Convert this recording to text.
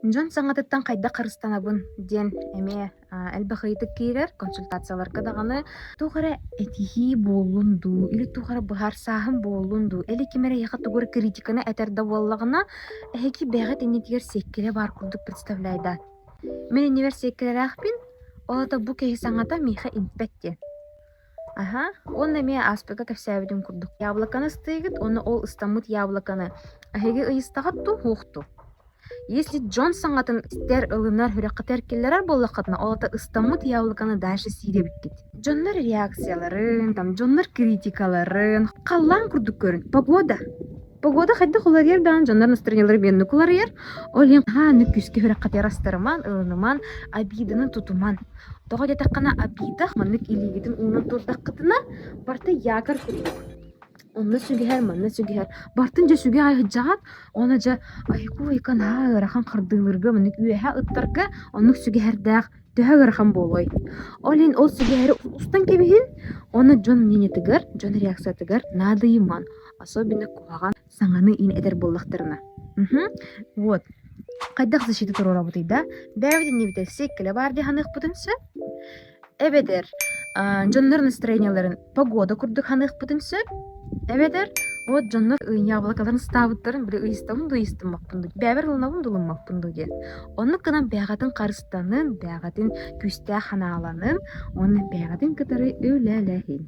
Дьон саҥатыттан хайда харыстанабын диэн эме элбахыйытык киирер консультацияларга даганы тухара этихи буоллун дуу или тухара быһар сааһын буоллун дуу эли кимере яха тугур критиканы этерде буоллагына эһиги бэҕэт иннитигер сиэккилэ баар курдук представляйдаат. Мен иннивер сиэккилэрэахпин, олата бу киһи саҥата мииха импэт. Ага, он эме аспека кэпсээбитин курдук. Яблоканы стыйгыт, оны ол ыстаммыт яблоканы. Аһиги ыйыстаҕат ту хуохту. Если Джон саҥатын стер ылынар хүрэххэтэр киллерэр буоллаххытна, олата ыстаммыт яблоканы дальше сииребиккит. Дьоннор реакцияларын, дьоннор критикаларын халлаан курдук көрүн. Погода хайда холарьер даан дьоннор настроениялары биэнни куларьер. Олин нүк күскө хүрэххэтэр астарыман, ылыныман, обиданы тутуман. Тоҕо дьэтэххана обидах маннык илигитин уунан турдаххытына барта якар курдук. Онна сүгэһэр, манна сүгэһэр. Бартын дьа сүгэ айһыдьаҕат, она дьа айку айкан ыарахан хардыылырга маннык үөһэ ыттарга оннук сүгэһэрдээх төһө ыарахан буолой. Олин ол сүгэһэри устан кэбиһин, оны дьон мнениетыгар, дьон реакциятыгар наадыйыман. Особенно куһаҕан саҥаны ин эдэр буоллахтарына. Вот. Хайдах защита турора бутыйда. Бэбит иннибитэ сиккеле баар диханыахпытын сö. Эбедер. Дьоннор настроенияларын погода курдук ханыахпытын сö. Эбедер. Вот дьоннор яблокаларын стаабыттарын бири ыйыстамын дуйыстыммакпын ду. Бэбер ылынабын дулынмакпын ду диэн. Оннук гынан бэҕатын харыстанын, бэҕатын күстээ ханааланын, оны бэҕатын кытары өлэлэһин.